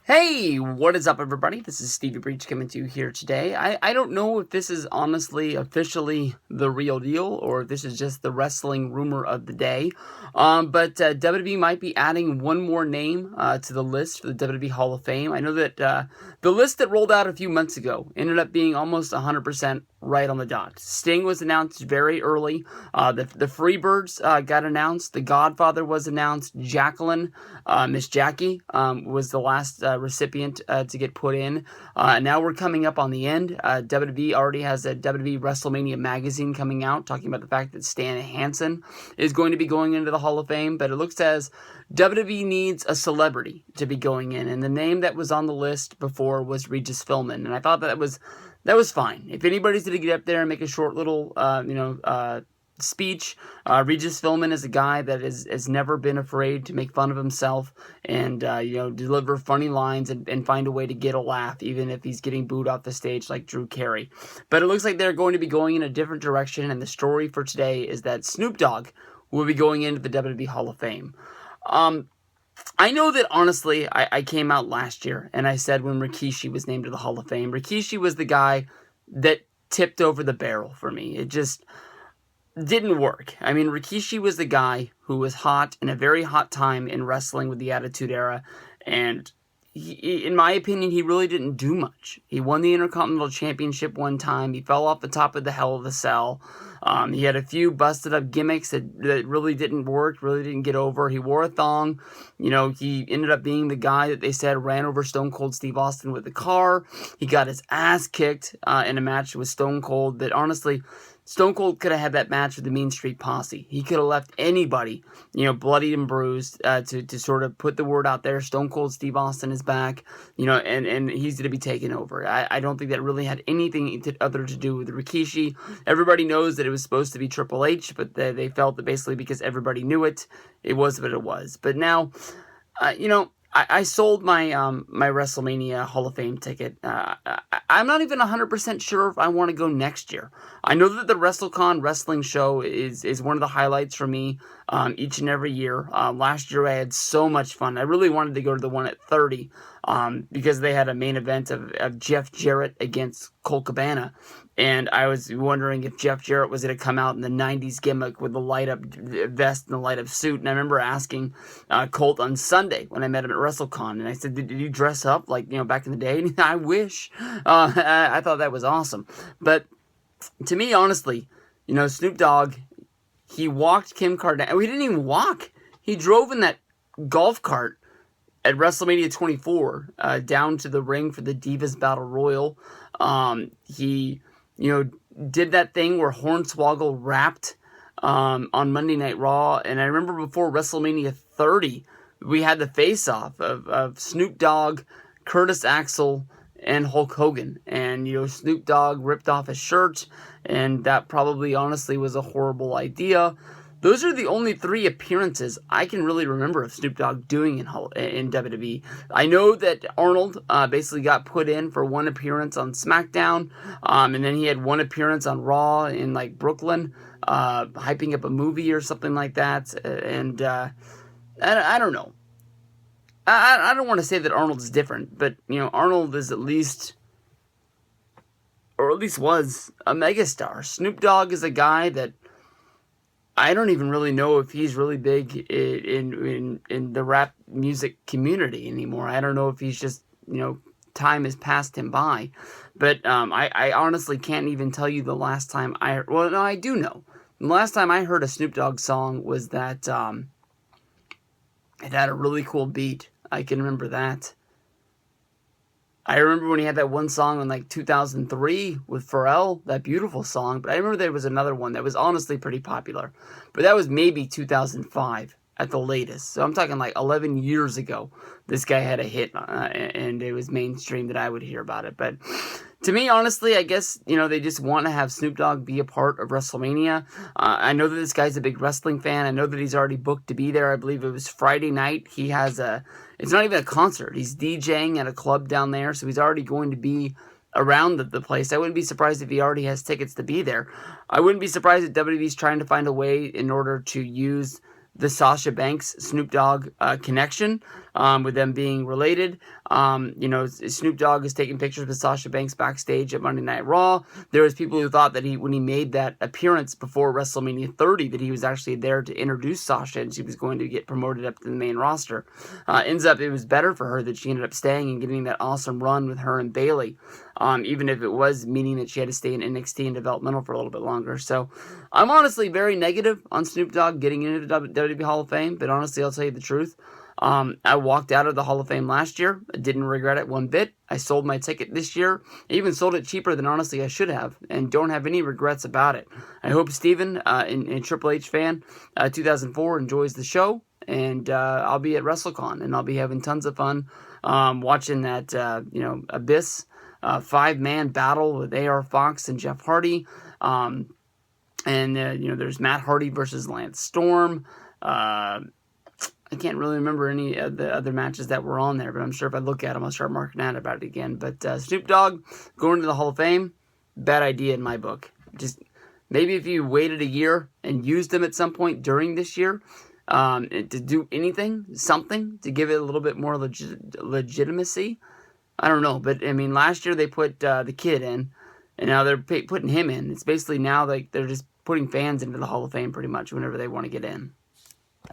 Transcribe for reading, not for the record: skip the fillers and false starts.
Hey, what is up, everybody? This is Stevie Breach coming to you here today. I don't know if this is honestly officially the real deal or if this is just the wrestling rumor of the day. But WWE might be adding one more name to the list for the WWE Hall of Fame. I know that the list that rolled out a few months ago ended up being almost 100% right on the dot. Sting was announced very early. The Freebirds got announced. The Godfather was announced. Jacqueline, Miss Jackie, was the last recipient to get put in. Now we're coming up on the end. WWE already has a WWE Wrestlemania magazine coming out talking about the fact that Stan Hansen is going to be going into the Hall of Fame, but it looks as WWE needs a celebrity to be going in, and the name that was on the list before was Regis Philbin, and I thought that was fine. If anybody's going to get up there and make a short little, speech, Regis Philbin is a guy that has never been afraid to make fun of himself and, deliver funny lines and find a way to get a laugh, even if he's getting booed off the stage like Drew Carey. But it looks like they're going to be going in a different direction, and the story for today is that Snoop Dogg will be going into the WWE Hall of Fame. I know that, honestly, I came out last year and I said when Rikishi was named to the Hall of Fame, Rikishi was the guy that tipped over the barrel for me. It just didn't work. I mean, Rikishi was the guy who was hot in a very hot time in wrestling with the Attitude Era, and in my opinion, he really didn't do much. He won the Intercontinental Championship one time. He fell off the top of the Hell of a Cell. He had a few busted up gimmicks that really didn't work, really didn't get over. He wore a thong. He ended up being the guy that they said ran over Stone Cold Steve Austin with the car. He got his ass kicked in a match with Stone Cold that, honestly, Stone Cold could have had that match with the Mean Street Posse. He could have left anybody, bloodied and bruised to sort of put the word out there. Stone Cold Steve Austin is back, and he's going to be taken over. I don't think that really had anything other to do with Rikishi. Everybody knows that it was supposed to be Triple H, but they felt that basically because everybody knew it, it was what it was. But now, I sold my my WrestleMania Hall of Fame ticket. I'm not even 100% sure if I want to go next year. I know that the WrestleCon wrestling show is one of the highlights for me each and every year. Last year I had so much fun. I really wanted to go to the one at 30 because they had a main event of Jeff Jarrett against Colt Cabana. And I was wondering if Jeff Jarrett was going to come out in the 90s gimmick with the light-up vest and the light-up suit. And I remember asking Colt on Sunday when I met him at WrestleCon. And I said, did you dress up like, back in the day? And I wish. I thought that was awesome. But to me, honestly, Snoop Dogg, he walked Kim Kardashian. He didn't even walk. He drove in that golf cart at WrestleMania 24 down to the ring for the Divas Battle Royal. He did that thing where Hornswoggle rapped on Monday Night Raw. And I remember before WrestleMania 30, we had the face-off of Snoop Dogg, Curtis Axel, and Hulk Hogan. And, Snoop Dogg ripped off his shirt, and that probably honestly was a horrible idea. Those are the only 3 appearances I can really remember of Snoop Dogg doing in WWE. I know that Arnold basically got put in for one appearance on SmackDown, and then he had one appearance on Raw in Brooklyn, hyping up a movie or something like that. And I don't know. I don't want to say that Arnold's different, but Arnold is at least, or at least was, a megastar. Snoop Dogg is a guy that I don't even really know if he's really big in the rap music community anymore. I don't know if he's just, time has passed him by. But I honestly can't even tell you the last time I do know. The last time I heard a Snoop Dogg song was that it had a really cool beat. I can remember that. I remember when he had that one song in 2003 with Pharrell, that beautiful song. But I remember there was another one that was honestly pretty popular. But that was maybe 2005 at the latest. So I'm talking 11 years ago. This guy had a hit and it was mainstream that I would hear about it. But to me, honestly, I guess, they just want to have Snoop Dogg be a part of WrestleMania. I know that this guy's a big wrestling fan. I know that he's already booked to be there. I believe it was Friday night. He has it's not even a concert. He's DJing at a club down there, so he's already going to be around the place. I wouldn't be surprised if he already has tickets to be there. I wouldn't be surprised if WWE's trying to find a way in order to use the Sasha Banks Snoop Dogg connection, with them being related. Snoop Dogg is taking pictures with Sasha Banks backstage at Monday Night Raw. There was people who thought that when he made that appearance before WrestleMania 30, that he was actually there to introduce Sasha and she was going to get promoted up to the main roster. It was better for her that she ended up staying and getting that awesome run with her and Bayley, even if it was meaning that she had to stay in NXT and developmental for a little bit longer. So I'm honestly very negative on Snoop Dogg getting into the WWE Hall of Fame, but honestly, I'll tell you the truth. I walked out of the Hall of Fame last year. I didn't regret it one bit. I sold my ticket this year. I even sold it cheaper than honestly I should have, and don't have any regrets about it. I hope Steven, a Triple H fan, 2004, enjoys the show, and I'll be at WrestleCon, and I'll be having tons of fun watching that, Abyss 5-man battle with A.R. Fox and Jeff Hardy. There's Matt Hardy versus Lance Storm. I can't really remember any of the other matches that were on there, but I'm sure if I look at them, I'll start marking out about it again. But Snoop Dogg going to the Hall of Fame, bad idea in my book. Just maybe if you waited a year and used them at some point during this year to do something to give it a little bit more legitimacy. I don't know, but I mean, last year they put the kid in, and now they're putting him in. It's basically now like they're just putting fans into the Hall of Fame pretty much whenever they want to get in.